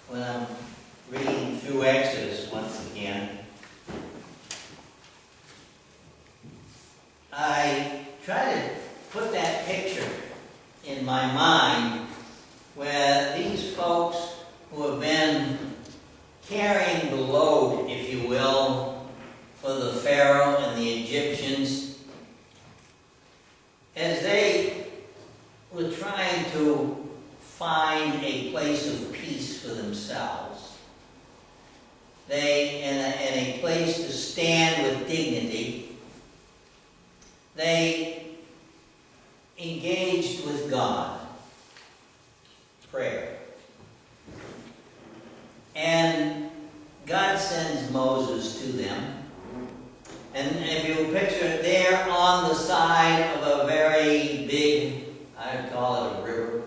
when I'm reading through Exodus once again, I try to put that picture in my mind where these folks who have been carrying the load, if you will, for the Pharaoh and the Egyptians, as they were trying to find a place of peace for themselves, and a place to stand with dignity, they engaged with God, prayer. And God sends Moses to them. And if you picture it, they're on the side of a very big, I'd call it a river.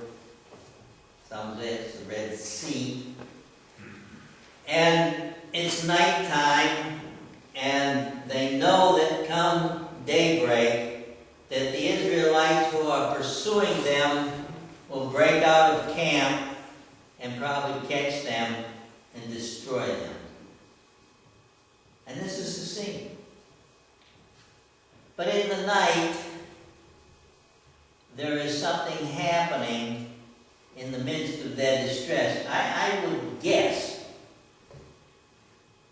Some say it's the Red Sea. And it's nighttime, and they know that come daybreak, that the Israelites who are pursuing them will break out of camp and probably catch them and destroy them. And this is the scene. But in the night, there is something happening in the midst of their distress. I would guess,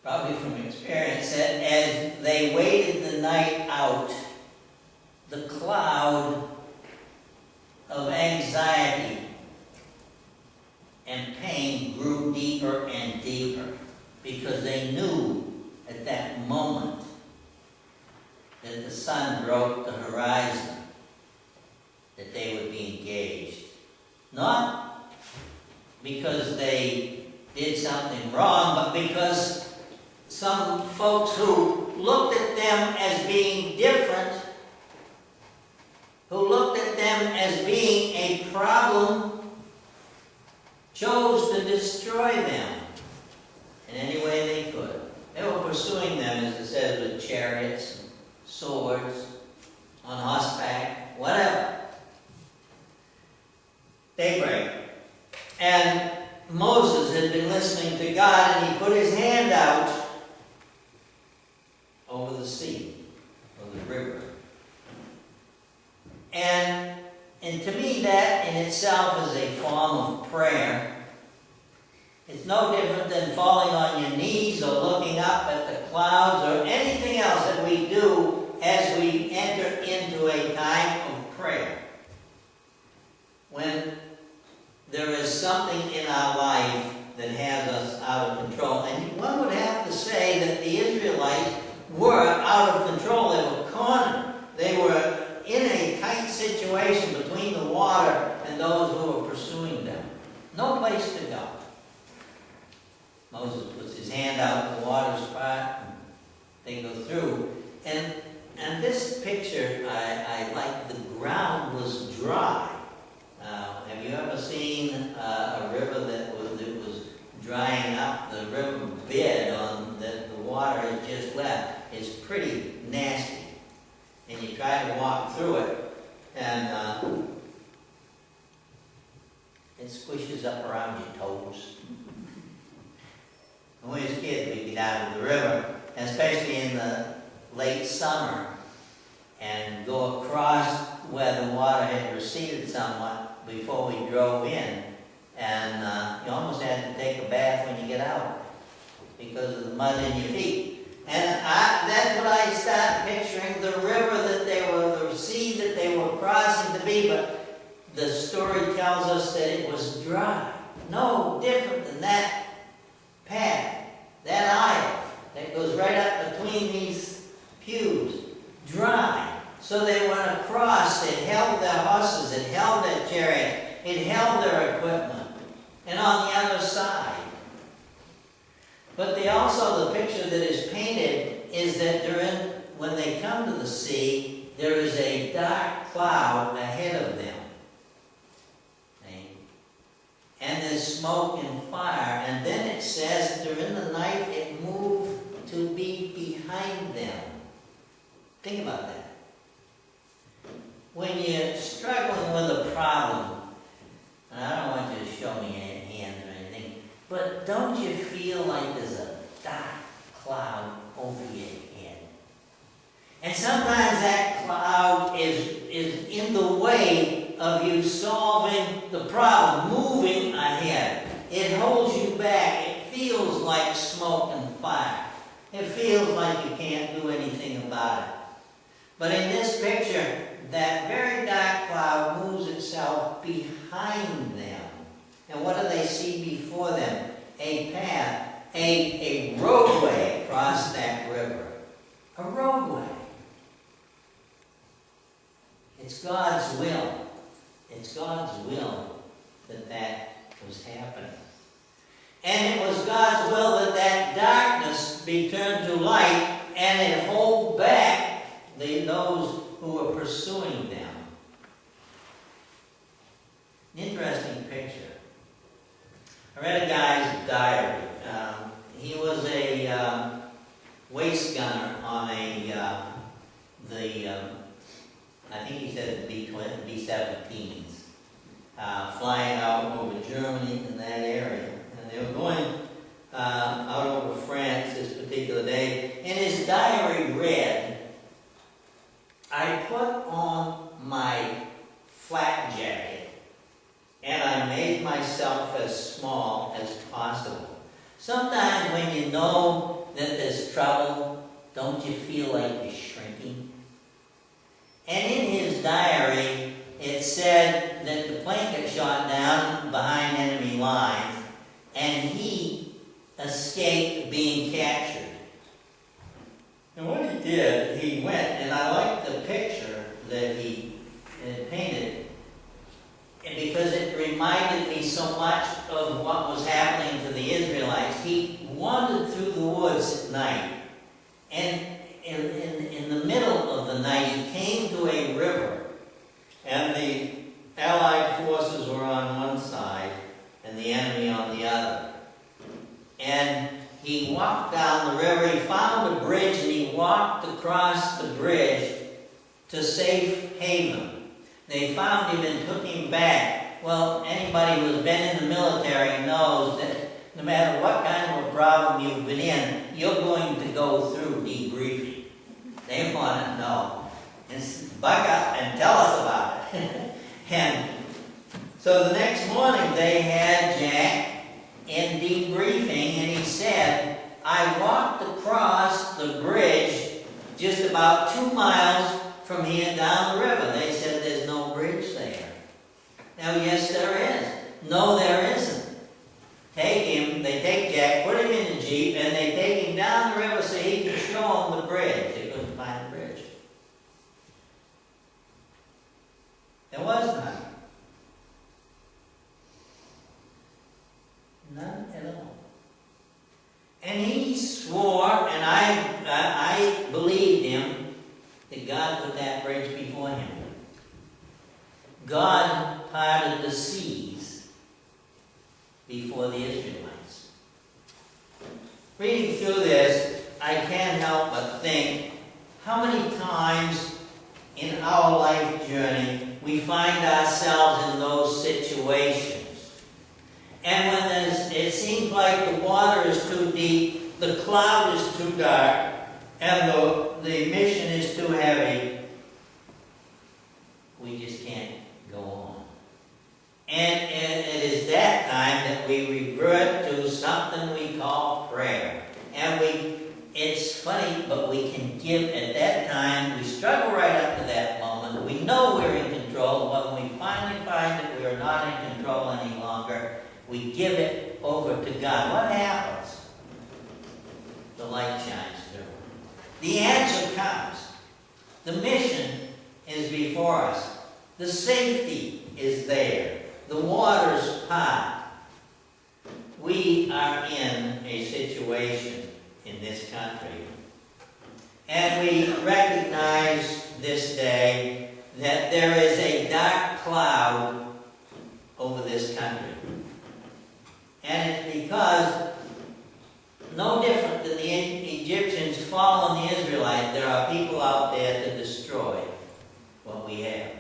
probably from experience, that as they waited the night out, the cloud of anxiety and pain grew deeper and deeper, because they knew at that moment that the sun broke the horizon, that they would be engaged. Not because they did something wrong, but because some folks who looked at them as being different, who looked at them as being a problem, chose to destroy them in any way they could. They were pursuing them, as it says, with chariots, swords, on horseback, whatever. Daybreak. And Moses had been listening to God, and he put his hand out over the sea, over the river. And to me, that in itself is a form of prayer. It's no different than falling on your knees or looking up at the clouds or anything else that we do as we enter into a time of prayer. When there is something in our life that has us out of control. And one would have to say that the Israelites were out of control. They were cornered. They were in a tight situation between the water and those who were pursuing them. No place to go. Moses puts his hand out, the water's part, and they go through. And this picture, I like. The ground was dry. Have you ever seen a river that was drying up? The river bed that the water has just left is pretty nasty. And you try to walk through it, and it squishes up around your toes. When we was kids, we'd be down to the river, especially in the late summer, and go across where the water had receded somewhat before we drove in. And you almost had to take a bath when you get out because of the mud in your feet. And that's what I start picturing, the river that they were, the sea that they were crossing to be, but the story tells us that it was dry. No different than that path, that aisle that goes right up between these pews. Dry. So they went across, it held their horses, it held their chariot, it held their equipment. And on the other side. But the picture that is painted is that when they come to the sea, there is a dark cloud ahead of them. And there's smoke and fire. And then it says during the night it moved to be behind them. Think about that. When you're struggling with a problem, and I don't want you to show me any hands or anything, But don't you feel like there's a dark cloud over your head? And sometimes that cloud is in the way of you solving the problem, moving ahead. It holds you back. It feels like smoke and fire. It feels like you can't do anything about it. But in this picture, that very dark cloud moves itself behind them. And what do they see before them? A path, a roadway across that river. A roadway. It's God's will. It's God's will that that was happening. And it was God's will that that darkness be turned to light and it hold back those who were pursuing them. An interesting picture. I read a guy's diary. He was a waist gunner on I think he said the B-17s, flying out over Germany in that area. And they were going out over France this particular day. And his diary read, I put on my flak jacket and I made myself as small as possible. Sometimes when you know that there's trouble, don't you feel like you're shrinking? And in his diary, it said that the plane got shot down behind enemy lines and he escaped being captured. And what he did, he went, and I like the picture that he painted because it reminded me so much of what was happening to the Israelites. He wandered through the woods at night, and in the middle of the night, he came to a river, and the Allied forces were on one side and the enemy on the other. And he walked down the river, he found a bridge, and he walked across the bridge to safe haven. They found him and took him back. Well, anybody who's been in the military knows that no matter what kind of a problem you've been in, you're going to go through debriefing. They want to know. And buck up and tell us about it. And so the next morning they had Jack in debriefing, and he said, I walked across the bridge just about 2 miles from here down the river. They said there's no bridge there. Now, yes, there is. No, there isn't. They take Jack, put him in the Jeep, and they take him down the river so he can show them the bridge. They couldn't find the bridge. There was none. None at all. And he swore, and I believed him, that God put that bridge before him. God parted the seas before the Israelites. Reading through this, I can't help but think how many times in our life journey we find ourselves in those situations. And when it seems like the water is too deep, the cloud is too dark, and the mission is too heavy, we just can't go on. And it is that time that we revert to something we call prayer. And it's funny, but we can give at that time. We struggle right up to that moment. We know we're in control. When we finally find that we're not in control any longer, we give it over to God. What happens? The light shines through. The answer comes. The mission is before us. The safety is there. The waters part. We are in a situation in this country. And we recognize this day that there is a dark cloud over this country. And it's because, no different than the Egyptians following the Israelites, there are people out there to destroy what we have.